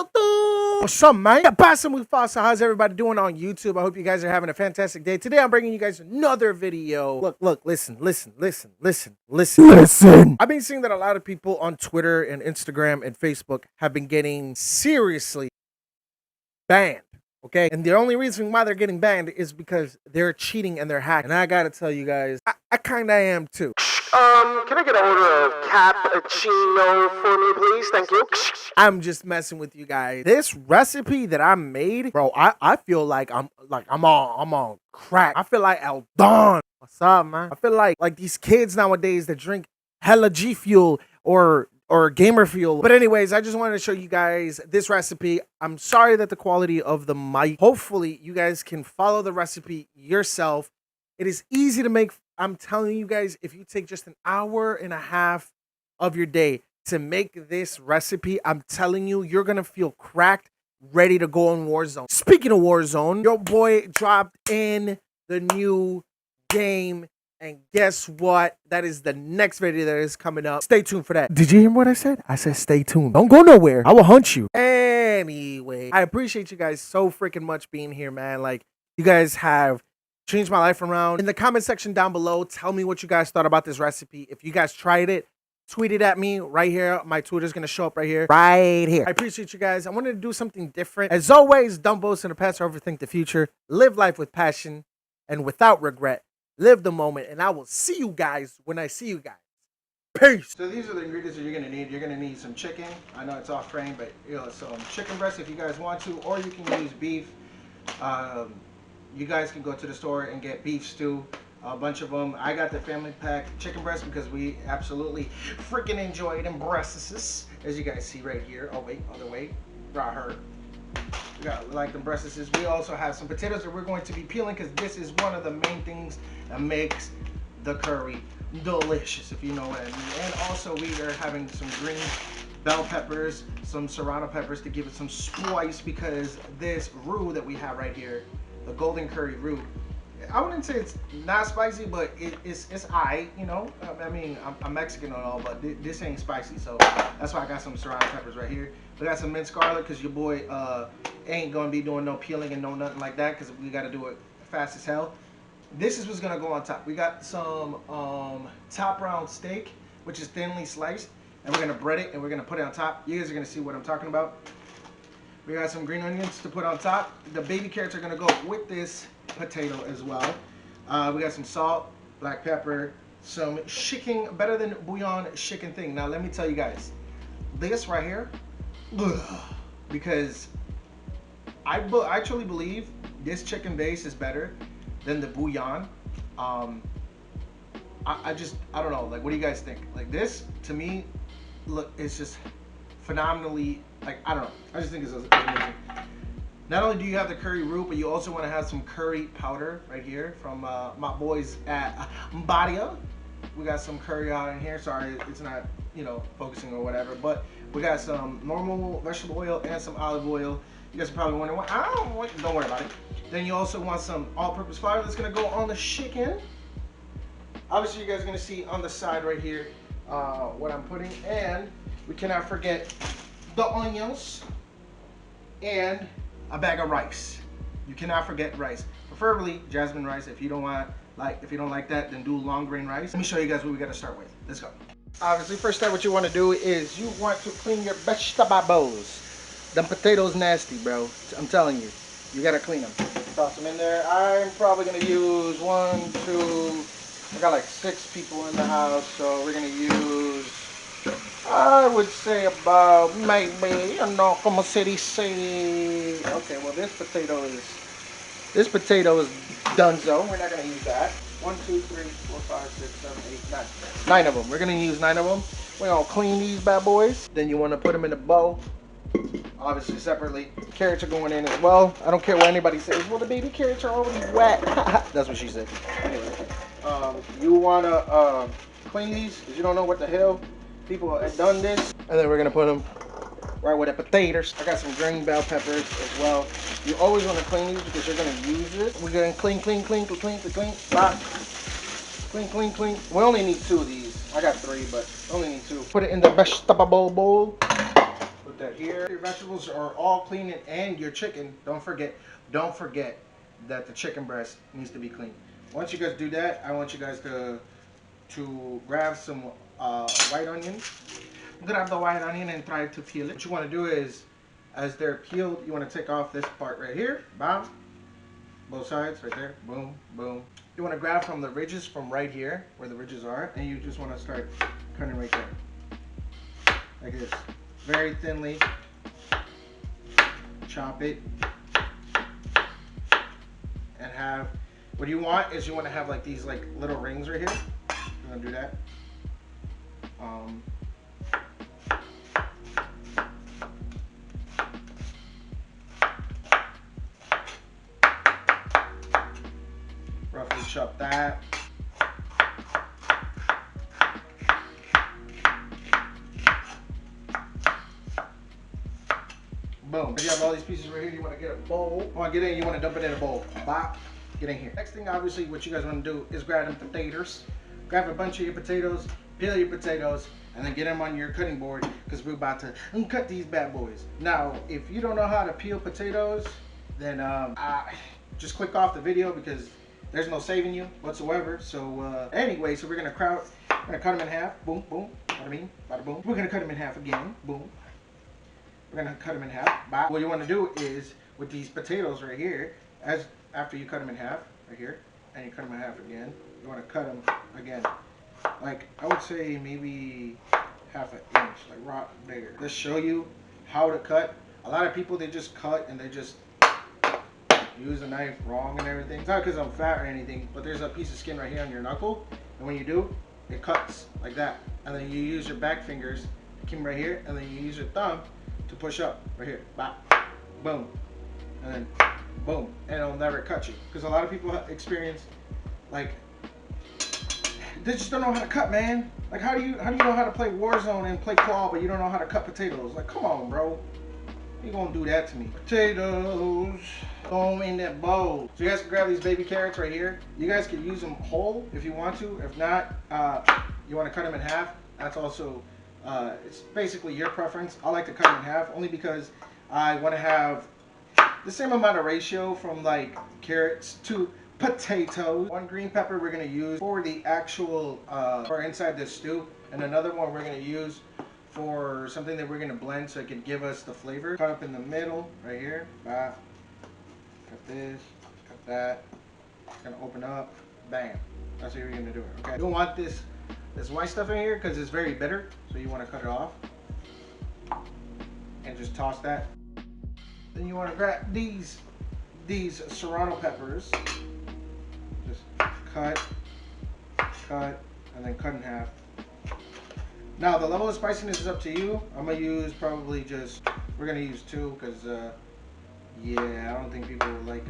YouTube. What's up, man? Yeah, Passing with Foster. How's everybody doing on YouTube? I hope you guys are having a fantastic day. Today, I'm bringing you guys another video. Look, listen. I've been seeing that a lot of people on Twitter and Instagram and Facebook have been getting seriously banned. Okay, and the only reason why they're getting banned is because they're cheating and they're hacking. And I gotta tell you guys, I kinda am too. Can I get an order of cappuccino for me, please? Thank you. I'm just messing with you guys. This recipe that I made, bro, I feel like I'm on crack. I feel like El Don. What's up, man? I feel like these kids nowadays that drink hella G Fuel or gamer fuel. But anyways, I just wanted to show you guys this recipe. I'm sorry that the quality of the mic. Hopefully you guys can follow the recipe yourself. It is easy to make. I'm telling you guys, if you take just an hour and a half of your day to make this recipe, I'm telling you, you're gonna feel cracked, ready to go on Warzone. Speaking of Warzone, your boy dropped in the new game. And guess what? That is the next video that is coming up. Stay tuned for that. Did you hear what I said? I said stay tuned. Don't go nowhere. I will hunt you. Anyway, I appreciate you guys so freaking much being here, man. Like, you guys have changed my life around. In the comment section down below, tell me what you guys thought about this recipe. If you guys tried it, tweet it at me right here. My Twitter's going to show up right here. Right here. I appreciate you guys. I wanted to do something different. As always, don't boast in the past or overthink the future. Live life with passion and without regret. Live the moment, and I will see you guys when I see you guys. Peace. So these are the ingredients that you're gonna need. You're gonna need some chicken. I know it's off frame, but some chicken breast if you guys want to, or you can use beef. You guys can go to the store and get beef stew, a bunch of them. I got the family pack chicken breast because we absolutely freaking enjoy them breasts, as you guys see right here. Oh wait, other way, right her. We got like them breasts. We also have some potatoes that we're going to be peeling because this is one of the main things that makes the curry delicious, if you know what I mean. And also we are having some green bell peppers, some serrano peppers to give it some spice, because this roux that we have right here, the golden curry roux, I wouldn't say it's not spicy, but it's aight, you know. I mean, I'm Mexican and all, but this ain't spicy, so that's why I got some serrano peppers right here. We got some minced garlic because your boy ain't gonna be doing no peeling and no nothing like that, because we got to do it fast as hell. This is what's gonna go on top. We got some top round steak, which is thinly sliced, and we're gonna bread it and we're gonna put it on top. You guys are gonna see what I'm talking about. We got some green onions to put on top. The baby carrots are gonna go with this potato as well. We got some salt, black pepper, some chicken, better than bouillon chicken thing. Now let me tell you guys, this right here, because I truly believe this chicken base is better than the bouillon. I don't know, like, what do you guys think? Like, this to me, look, it's just phenomenally, like, I don't know, I just think it's amazing. Not only do you have the curry roux, but you also want to have some curry powder right here from my boys at Uzyiah. We got some curry out in here. Sorry, it's not, you know, focusing or whatever, but we got some normal vegetable oil and some olive oil. You guys are probably wondering, don't worry about it. Then you also want some all-purpose flour that's gonna go on the chicken. Obviously, you guys are gonna see on the side right here what I'm putting, and we cannot forget the onions and a bag of rice. You cannot forget rice, preferably jasmine rice. If you don't like that, then do long grain rice. Let me show you guys what we got to start with. Let's go. Obviously, first step, what you want to do is you want to clean your vegetables. Them potatoes nasty, bro. I'm telling you, you gotta clean them. Toss them in there. I'm probably gonna use 1, 2. I got like 6 people in the house, so we're gonna use, I would say about maybe, you know, como se dice. Okay, well this potato is donezo. We're not gonna use that. 1, 2, 3, 4, 5, 6, 7, 8, 9. 9 of them. We're gonna use 9 of them. We're gonna clean these bad boys. Then you wanna put them in a bowl, obviously separately. Carrots are going in as well. I don't care what anybody says. Well, the baby carrots are already wet. That's what she said. Anyway, you wanna clean these because you don't know what the hell people have done this. And then we're gonna put them right with the potatoes. I got some green bell peppers as well. You always want to clean these because you're gonna use it. We're gonna clean. Clean. We only need 2 of these. I got 3, but only need 2. Put it in the vegetable bowl. Put that here. Your vegetables are all clean, and your chicken. Don't forget that the chicken breast needs to be clean. Once you guys do that, I want you guys to grab some white onions. Grab the white onion and try to peel it. What you want to do is, as they're peeled, you want to take off this part right here. Bam. Both sides right there. Boom, boom. You want to grab from the ridges from right here, where the ridges are, and you just want to start cutting right there. Like this. Very thinly. Chop it. And have, what you want is you want to have like these like little rings right here. You want to do that. Roughly chop that. Boom. If you have all these pieces right here, you want to get a bowl. You want to get in, you want to dump it in a bowl. Bop. Get in here. Next thing, obviously, what you guys want to do is grab them potatoes. Grab a bunch of your potatoes, peel your potatoes, and then get them on your cutting board because we're about to cut these bad boys. Now, if you don't know how to peel potatoes, then just click off the video because there's no saving you whatsoever. So anyway, so we're gonna cut them in half. Boom, boom. Bada bing, bada boom. We're gonna cut them in half again. Boom. We're gonna cut them in half. Bye. What you want to do is with these potatoes right here, after you cut them in half right here, and you cut them in half again, you want to cut them again, like I would say maybe half an inch, like right bigger. Just show you how to cut. A lot of people, they just cut and they just use a knife wrong and everything. It's not because I'm fat or anything, but there's a piece of skin right here on your knuckle, and when you do, it cuts like that. And then you use your back fingers, come right here, and then you use your thumb to push up right here. Bop, boom, and then boom, and it'll never cut you. Because a lot of people experience like they just don't know how to cut, man. Like how do you know how to play Warzone and play claw, but you don't know how to cut potatoes? Like come on, bro. You gonna do that to me? Potatoes, throw them in that bowl. So you guys can grab these baby carrots right here. You guys can use them whole if you want to. If not, you want to cut them in half. That's also, it's basically your preference. I like to cut them in half only because I want to have the same amount of ratio from like carrots to potatoes. One green pepper we're gonna use for the actual, for inside this stew, and another one we're gonna use for something that we're gonna blend so it can give us the flavor. Cut up in the middle, right here. Cut this, cut that. It's gonna open up, bam. That's what you're gonna do. Okay. You don't want this white stuff in here because it's very bitter, so you want to cut it off and just toss that. Then you want to grab these serrano peppers. Just cut, and then cut in half. Now the level of spiciness is up to you. I'm gonna use probably we're gonna use 2 because yeah, I don't think people will like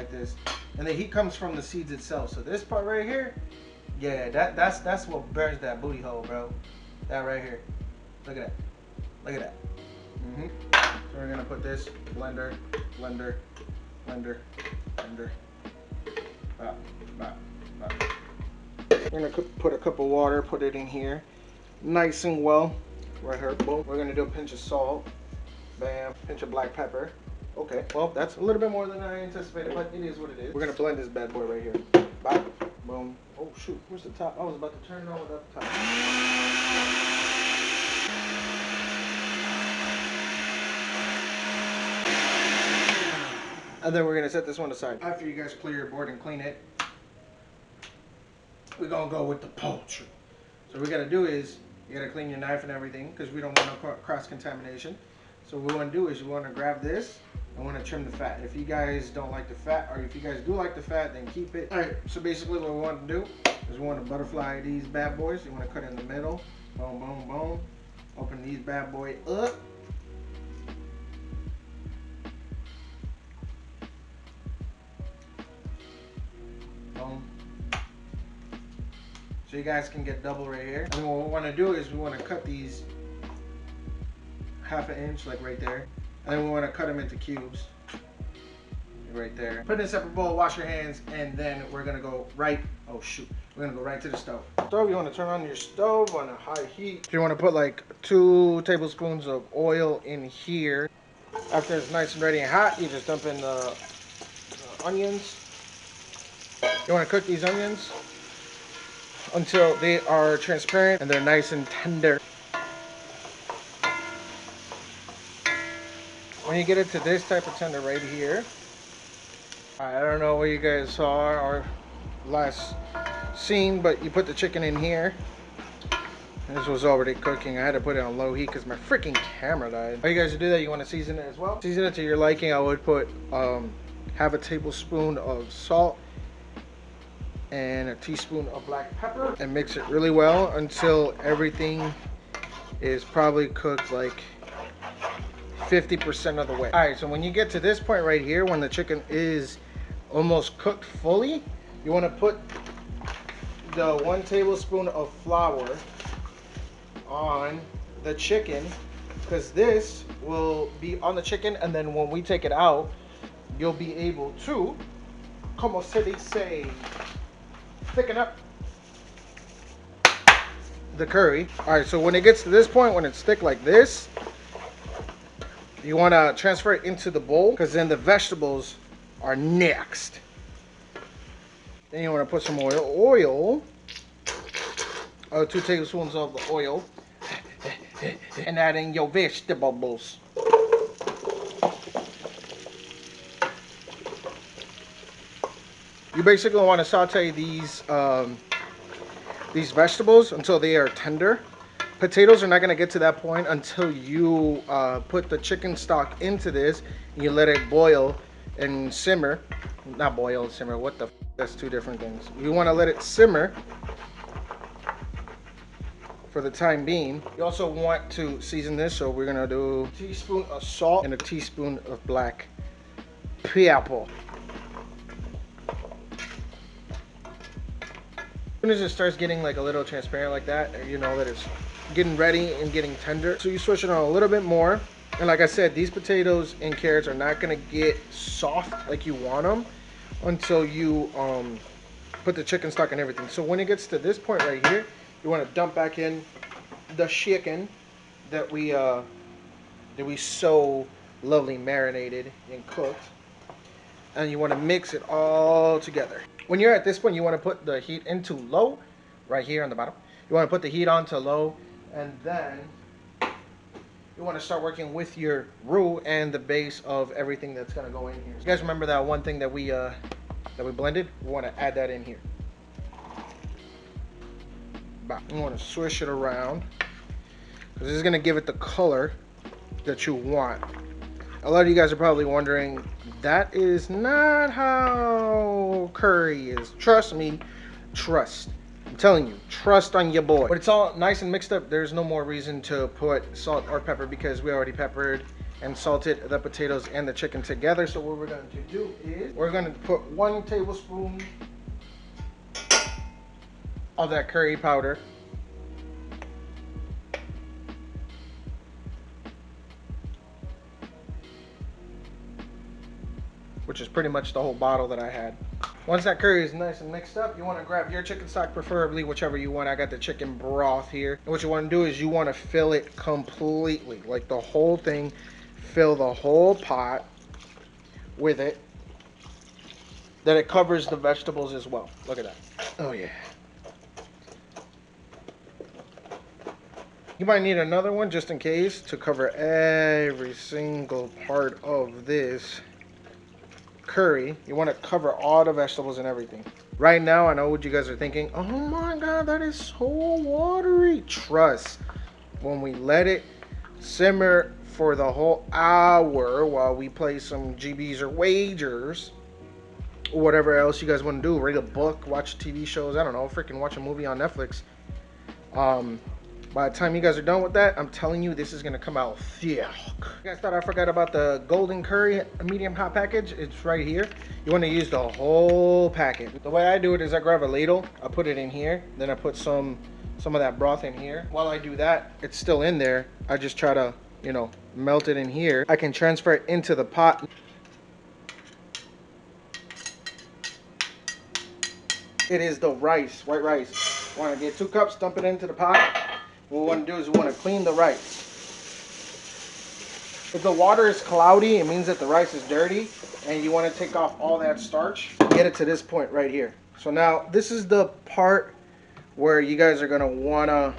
this. And the heat comes from the seeds itself. So this part right here, yeah, that's what burns that booty hole, bro. That right here. Look at that. Look at that. So we're gonna put this blender. We're gonna put a cup of water, put it in here, nice and well. Right here, boom. We're gonna do a pinch of salt, bam. Pinch of black pepper. Okay, well that's a little bit more than I anticipated, but it is what it is. We're gonna blend this bad boy right here. Bop, boom. Oh shoot, where's the top? I was about to turn it on without the top. And then we're gonna set this one aside. After you guys clear your board and clean it, we're gonna go with the poultry. So what we gotta do is, you gotta clean your knife and everything because we don't want no cross-contamination. So what we wanna do is you wanna grab this and wanna trim the fat. If you guys don't like the fat, or if you guys do like the fat, then keep it. All right, so basically what we want to do is we want to butterfly these bad boys. You wanna cut in the middle, boom, boom, boom. Open these bad boy up. Boom. So you guys can get double right here. And what we want to do is we want to cut these half an inch, like right there. And then we want to cut them into cubes, right there. Put in a separate bowl, wash your hands, and then we're going to go right, oh shoot, we're going to go right to the stove. Stove, you want to turn on your stove on a high heat. You want to put like 2 tablespoons of oil in here. After it's nice and ready and hot, you just dump in the onions. You want to cook these onions until they are transparent and they're nice and tender. When you get it to this type of tender right here, I don't know what you guys saw our last scene, but you put the chicken in here. This was already cooking. I had to put it on low heat because my freaking camera died. All you guys do that, you want to season it as well. Season it to your liking. I would put half a tablespoon of salt and a teaspoon of black pepper and mix it really well until everything is probably cooked like 50% of the way. All right, so when you get to this point right here, when the chicken is almost cooked fully, you want to put the 1 tablespoon of flour on the chicken, because this will be on the chicken, and then when we take it out, you'll be able to, como se dice, thicken up the curry. All right, so when it gets to this point, when it's thick like this, you want to transfer it into the bowl, because then the vegetables are next. Then you want to put some oil, 2 tablespoons of the oil, and add in your vegetables. You basically want to saute these vegetables until they are tender. Potatoes are not going to get to that point until you put the chicken stock into this and you let it boil and simmer. Not boil, simmer. What the f? That's 2 different things. You want to let it simmer for the time being. You also want to season this, so we're going to do a teaspoon of salt and a teaspoon of black pepper. As soon as it starts getting like a little transparent like that, you know that it's getting ready and getting tender. So you switch it on a little bit more. And like I said, these potatoes and carrots are not going to get soft like you want them until you put the chicken stock and everything. So when it gets to this point right here, you want to dump back in the chicken that we so lovely marinated and cooked, and you want to mix it all together. When you're at this point, you want to put the heat into low, right here on the bottom. You want to put the heat on to low, and then you want to start working with your roux and the base of everything that's going to go in here. You guys remember that one thing that we blended? We want to add that in here. You want to swish it around, because this is going to give it the color that you want. A lot of you guys are probably wondering, that is not how curry is. Trust me, trust. I'm telling you, trust on your boy. When it's all nice and mixed up, there's no more reason to put salt or pepper, because we already peppered and salted the potatoes and the chicken together. So what we're going to do is we're going to put 1 tablespoon of that curry powder. Which is pretty much the whole bottle that I had. Once that curry is nice and mixed up, you want to grab your chicken stock, preferably whichever you want. I got the chicken broth here. And what you want to do is you want to fill it completely, like the whole thing. Fill the whole pot with it. Then it covers the vegetables as well. Look at that. Oh yeah. You might need another one just in case to cover every single part of this curry. You want to cover all the vegetables and everything. Right now, I know what you guys are thinking. Oh my god, that is so watery. Trust. When we let it simmer for the whole hour while we play some GBs or wagers, or whatever else you guys want to do, read a book, watch TV shows, I don't know, freaking watch a movie on Netflix. By the time you guys are done with that, I'm telling you, this is going to come out thick. You guys thought I forgot about the golden curry medium hot package? It's right here. You want to use the whole packet. The way I do it is I grab a ladle, I put it in here, then I put some of that broth in here. While I do that, it's still in there. I just try to, you know, melt it in here. I can transfer it into the pot. It is the rice, white rice. Want to get 2 cups, dump it into the pot. What we want to do is we want to clean the rice. If the water is cloudy, it means that the rice is dirty, and you want to take off all that starch. Get it to this point right here. So now this is the part where you guys are going to want to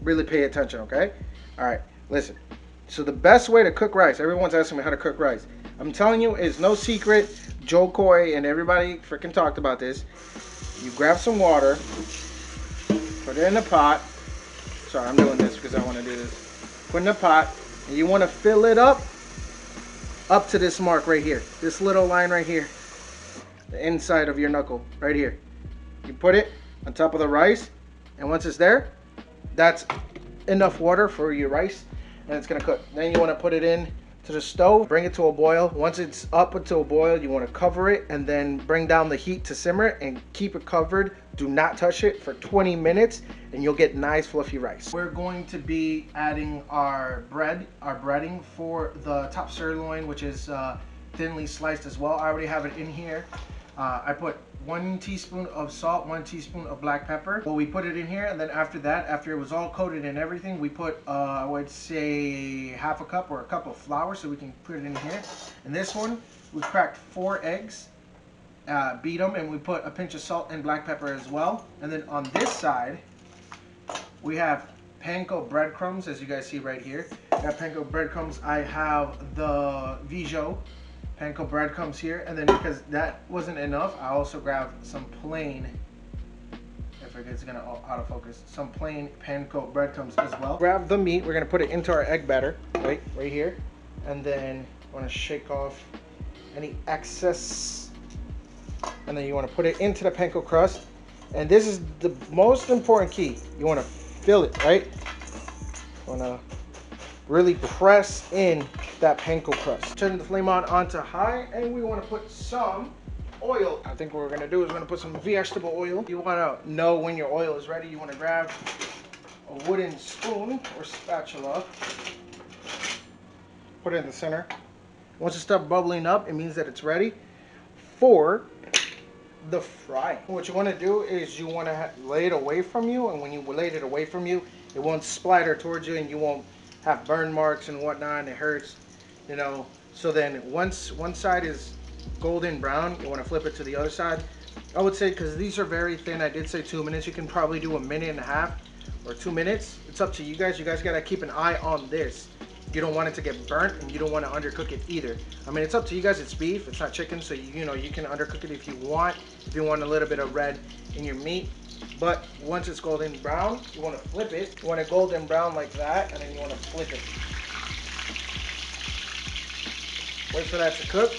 really pay attention, okay? All right, listen. So the best way to cook rice, everyone's asking me how to cook rice. I'm telling you, it's no secret. Joe Coy and everybody freaking talked about this. You grab some water, put it in the pot. Sorry, I'm doing this because I want to do this. Put in the pot, and you want to fill it up to this mark right here. This little line right here. The inside of your knuckle, right here. You put it on top of the rice, and once it's there, that's enough water for your rice, and it's gonna cook. Then you want to put it in to the stove, bring it to a boil. Once it's up to a boil, you want to cover it and then bring down the heat to simmer it and keep it covered. Do not touch it for 20 minutes, and you'll get nice fluffy rice. We're going to be adding our breading for the top sirloin, which is thinly sliced as well. I already have it in here. I put 1 teaspoon of salt, 1 teaspoon of black pepper. Well, we put it in here, and then after that, after it was all coated and everything, we put, I would say, half a cup or a cup of flour, so we can put it in here. And this one, we cracked 4 eggs, beat them, and we put a pinch of salt and black pepper as well. And then on this side, we have panko breadcrumbs, as you guys see right here. I have panko breadcrumbs. I have the Vijo panko breadcrumbs here, and then because that wasn't enough, I also grabbed some plain, if it's gonna autofocus, some plain panko breadcrumbs as well. Grab the meat, we're gonna put it into our egg batter, right here, and then want to shake off any excess, and then you want to put it into the panko crust, and this is the most important key. You want to fill it, right? You want to really press in that panko crust. Turn the flame on onto high, and we want to put some oil. I think what we're gonna do is we're gonna put some vegetable oil. You want to know when your oil is ready. You want to grab a wooden spoon or spatula, put it in the center. Once it starts bubbling up, it means that it's ready for the fry. What you want to do is you want to lay it away from you, and when you lay it away from you, it won't splatter towards you, and you won't have burn marks and whatnot, and it hurts, you know. So then once one side is golden brown, you want to flip it to the other side. I would say, because these are very thin, I did say 2 minutes. You can probably do 1.5 minutes or 2 minutes. It's up to you guys. You guys got to keep an eye on this. You don't want it to get burnt, and you don't want to undercook it either. I mean, it's up to you guys. It's beef, it's not chicken, so you know, you can undercook it if you want a little bit of red in your meat. But once it's golden brown, you want to flip it. You want it golden brown like that, and then you want to flip it. Wait for that to cook.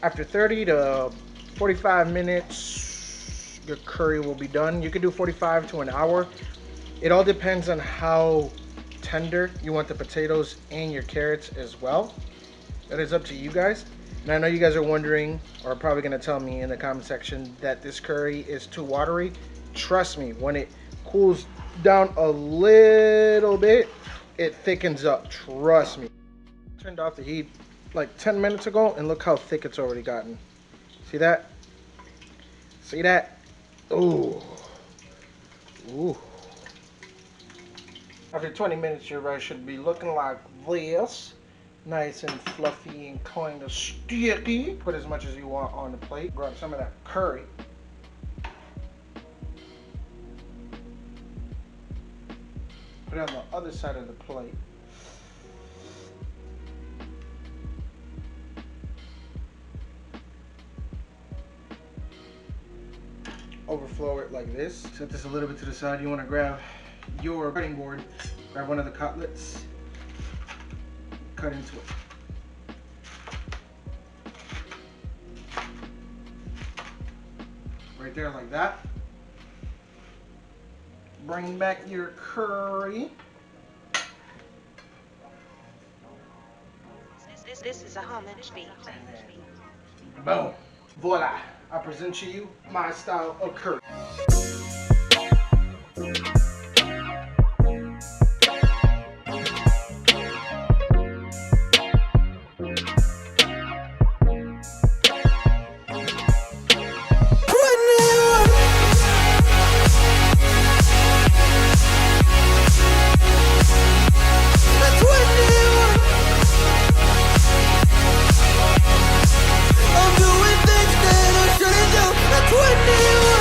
After 30 to 45 minutes, your curry will be done. You can do 45 to an hour. It all depends on how tender you want the potatoes and your carrots as well. That is up to you guys. And I know you guys are wondering, or probably going to tell me in the comment section, that this curry is too watery. Trust me, when it cools down a little bit, it thickens up. Trust me. Turned off the heat like 10 minutes ago, and look how thick it's already gotten. See that? See that? Ooh. Ooh. After 20 minutes, your rice should be looking like this. Nice and fluffy and kind of sticky. Put as much as you want on the plate. Grab some of that curry. Put it on the other side of the plate. Overflow it like this. Set this a little bit to the side. You want to grab your cutting board. Grab one of the cutlets. Cut into it. Right there like that. Bring back your curry. This is a homage beat. Boom. Voila. I present to you my style of curry.